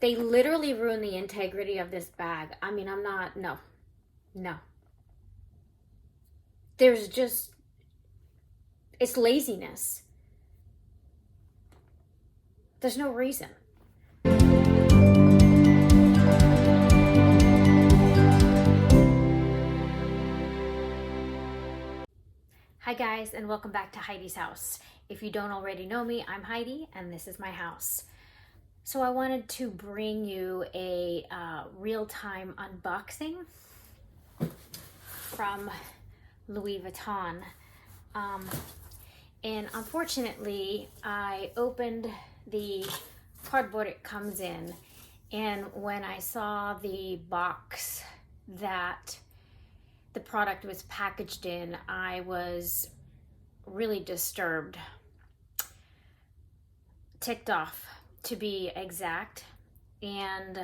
They literally ruin the integrity of this bag. I mean, no. There's just, it's laziness. There's no reason. Hi guys, and welcome back to Heidi's house. If you don't already know me, I'm Heidi and this is my house. So I wanted to bring you a real-time unboxing from Louis Vuitton. And unfortunately, I opened the cardboard it comes in, and when I saw the box that the product was packaged in, I was really disturbed, ticked off to be exact, and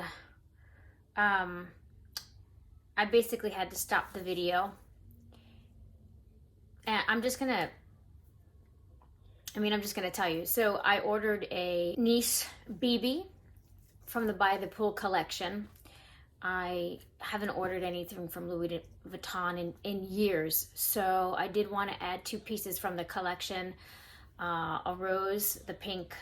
I basically had to stop the video. And I'm just gonna tell you. So I ordered a Nice BB from the By the Pool collection. I haven't ordered anything from Louis Vuitton in years, so I did want to add two pieces from the collection, a rose, the pink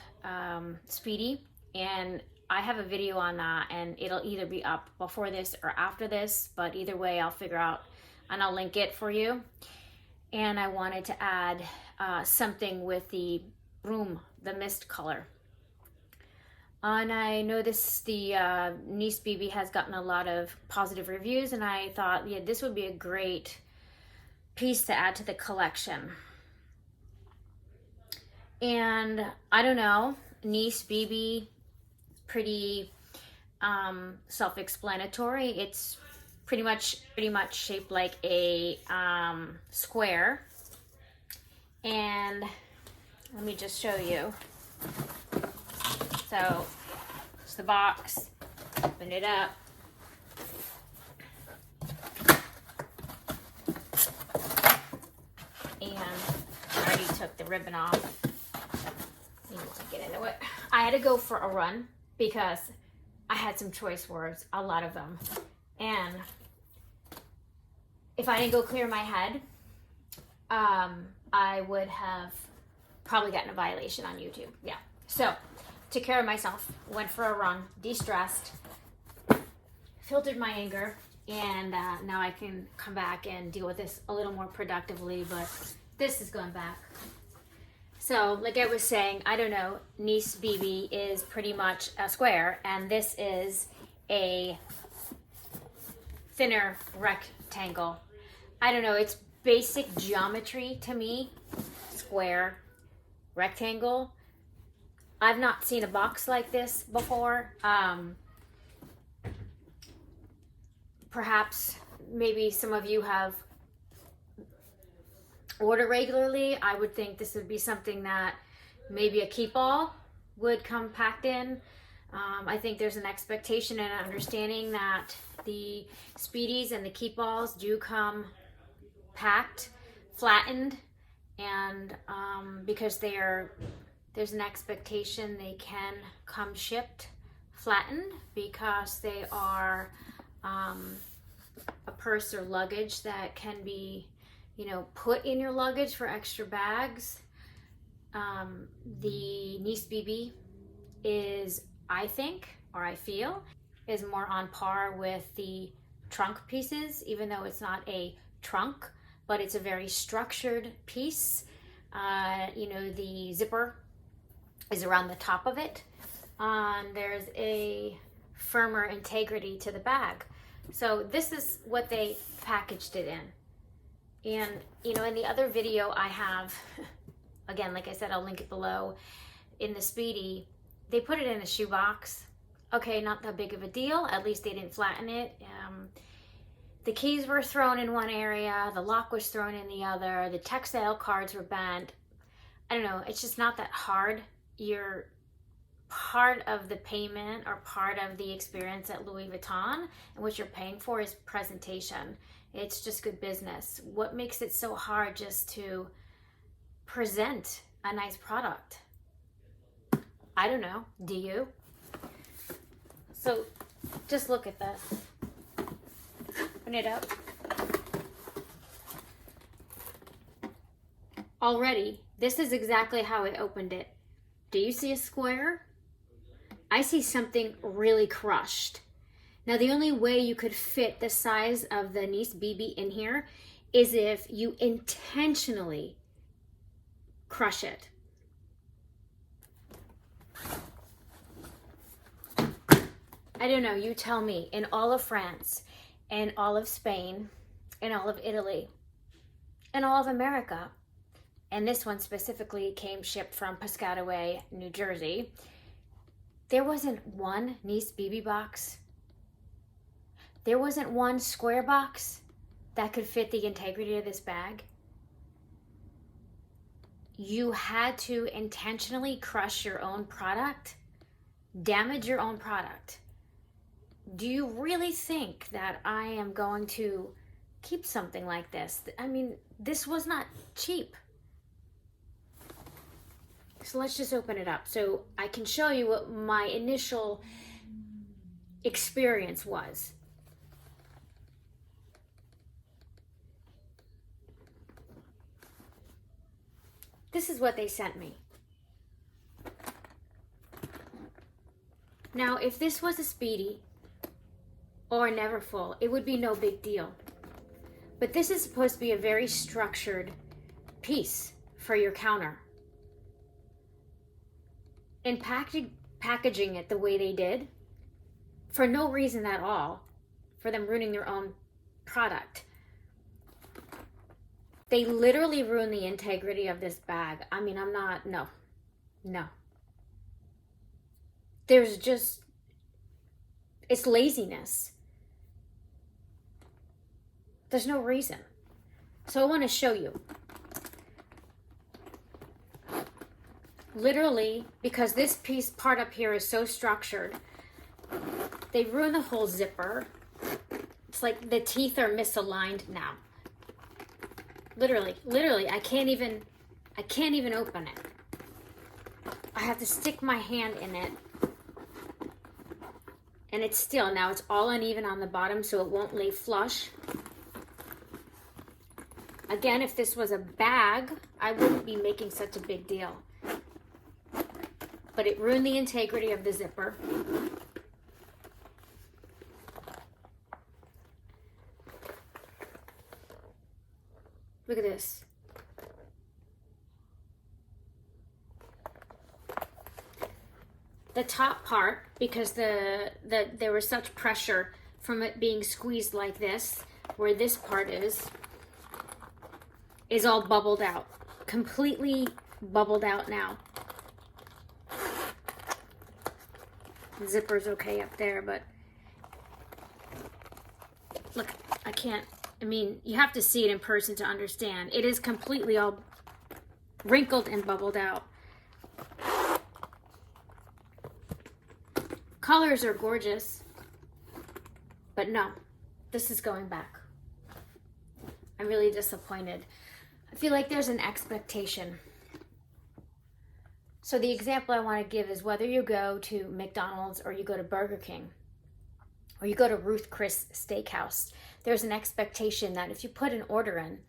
Speedy, and I have a video on that, and it'll either be up before this or after this, but either way I'll figure out and I'll link it for you. And I wanted to add something with the broom, the mist color. And I noticed the Nice BB has gotten a lot of positive reviews, and I thought, yeah, this would be a great piece to add to the collection. And I don't know, Nice BB, pretty self-explanatory. It's pretty much shaped like a square. And let me just show you. So it's the box, open it up. And I already took the ribbon off. You want to get into it. I had to go for a run because I had some choice words, a lot of them. And if I didn't go clear my head, I would have probably gotten a violation on YouTube. Yeah. So, took care of myself, went for a run, de-stressed, filtered my anger, and now I can come back and deal with this a little more productively, but this is going back. So, like I was saying, I don't know, Nice BB is pretty much a square, and this is a thinner rectangle. I don't know, it's basic geometry to me. Square, rectangle. I've not seen a box like this before. Perhaps maybe some of you have ordered regularly. I would think this would be something that maybe a keep all would come packed in. I think there's an expectation and an understanding that the Speedies and the keep alls do come packed, flattened, and because there's an expectation they can come shipped flattened because they are a purse or luggage that can be, put in your luggage for extra bags. The Nice BB is, I think, or I feel, is more on par with the trunk pieces, even though it's not a trunk, but it's a very structured piece. The zipper is around the top of it. There's a firmer integrity to the bag. So this is what they packaged it in. And, in the other video I have, again, like I said, I'll link it below, in the Speedy, they put it in a shoebox. Okay, not that big of a deal. At least they didn't flatten it. The keys were thrown in one area, the lock was thrown in the other, the textile cards were bent. I don't know, it's just not that hard. You're part of the payment or part of the experience at Louis Vuitton, and what you're paying for is presentation. It's just good business. What makes it so hard just to present a nice product? I don't know, do you? So just look at this. Open it up. Already, this is exactly how I opened it. Do you see a square? I see something really crushed. Now, the only way you could fit the size of the Nice BB in here is if you intentionally crush it. I don't know, you tell me, in all of France, in all of Spain, in all of Italy, in all of America, and this one specifically came shipped from Piscataway, New Jersey, there wasn't one Nice BB box. There wasn't one square box that could fit the integrity of this bag. You had to intentionally crush your own product, damage your own product. Do you really think that I am going to keep something like this? I mean, this was not cheap. So let's just open it up so I can show you what my initial experience was. This is what they sent me. Now, if this was a Speedy or a Neverfull, it would be no big deal. But this is supposed to be a very structured piece for your counter. And packaging it the way they did, for no reason at all, for them ruining their own product. They literally ruined the integrity of this bag. I mean, no. There's just, it's laziness. There's no reason. So I want to show you. Literally, because this part up here is so structured, they ruined the whole zipper. It's like the teeth are misaligned now. Literally, I can't even open it. I have to stick my hand in it. And now it's all uneven on the bottom, so it won't lay flush. Again, if this was a bag, I wouldn't be making such a big deal. But it ruined the integrity of the zipper. Look at this. The top part, because there was such pressure from it being squeezed like this, where this part is all bubbled out. Completely bubbled out now. The zipper's okay up there, but look, you have to see it in person to understand. It is completely all wrinkled and bubbled out. Colors are gorgeous, but no, this is going back. I'm really disappointed. I feel like there's an expectation. So the example I want to give is whether you go to McDonald's or you go to Burger King or you go to Ruth Chris Steakhouse, there's an expectation that if you put an order in,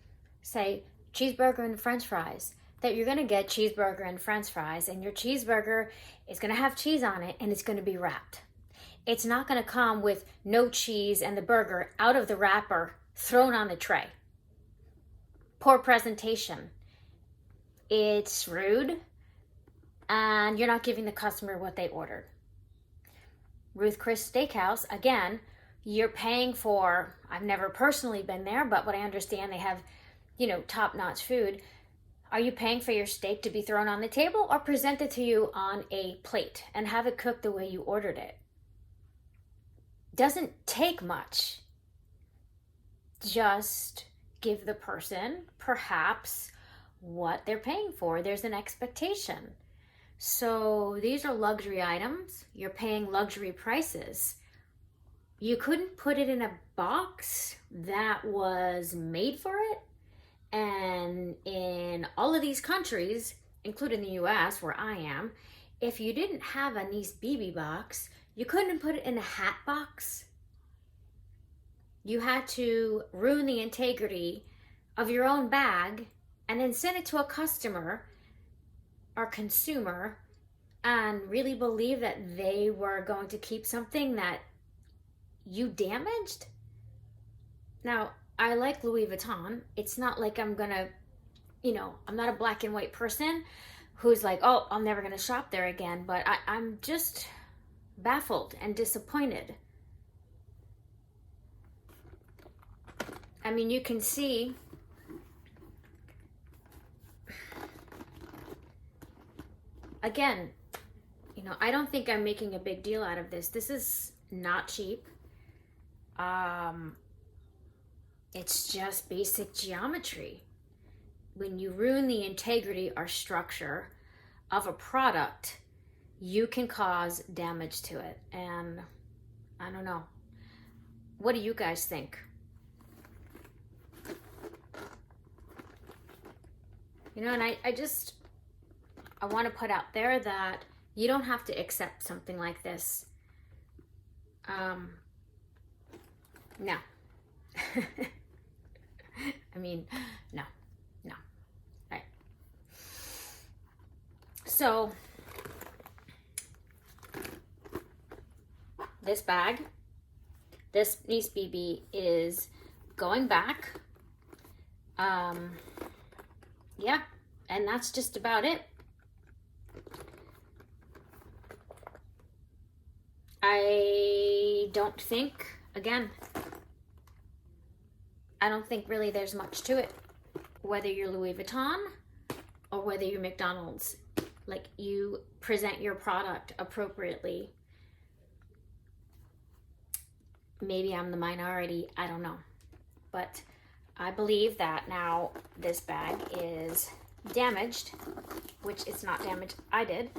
say cheeseburger and french fries, that you're going to get cheeseburger and french fries, and your cheeseburger is going to have cheese on it and it's going to be wrapped. It's not going to come with no cheese and the burger out of the wrapper thrown on the tray. Poor presentation. It's rude, and you're not giving the customer what they ordered. Ruth Chris Steakhouse, again, you're paying for, I've never personally been there, but what I understand, they have, top-notch food. Are you paying for your steak to be thrown on the table or presented to you on a plate and have it cooked the way you ordered it? Doesn't take much. Just give the person perhaps what they're paying for. There's an expectation. So these are luxury items. You're paying luxury prices. You couldn't put it in a box that was made for it. And in all of these countries, including the US where I am, if you didn't have a Nice BB box, You couldn't put it in a hat box. You had to ruin the integrity of your own bag and then send it to a customer or consumer and really believe that they were going to keep something that you damaged. Now, I like Louis Vuitton. It's not like I'm gonna, I'm not a black and white person who's like, oh, I'm never gonna shop there again. But I'm just baffled and disappointed. I mean, you can see again, I don't think I'm making a big deal out of this. This is not cheap. It's just basic geometry. When you ruin the integrity or structure of a product, you can cause damage to it. And I don't know. What do you guys think? And I want to put out there that you don't have to accept something like this. No. I mean, no. Right. So, this bag, this Nice BB is going back. Yeah, and that's just about it. I don't think really there's much to it. Whether you're Louis Vuitton or whether you're McDonald's, like, you present your product appropriately. Maybe I'm the minority, I don't know. But I believe that now this bag is damaged, which it's not damaged, I did.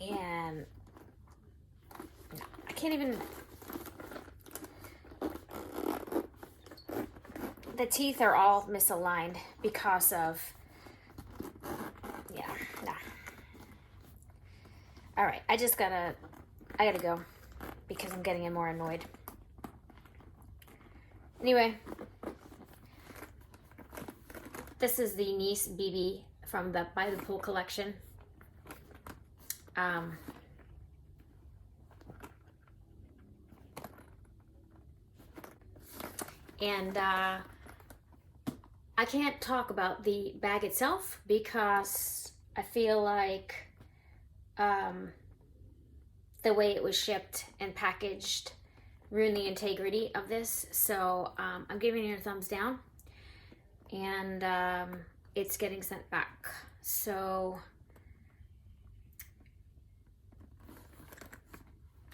And no, I can't even, the teeth are all misaligned because of, no. All right, I gotta go because I'm getting more annoyed. Anyway, this is the Nice BB from the By the Pool collection. And I can't talk about the bag itself because I feel like the way it was shipped and packaged ruined the integrity of this. So I'm giving it a thumbs down, and it's getting sent back. So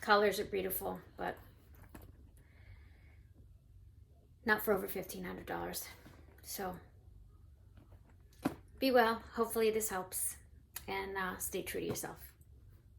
colors are beautiful, but not for over $1,500. So be well. Hopefully this helps, and stay true to yourself.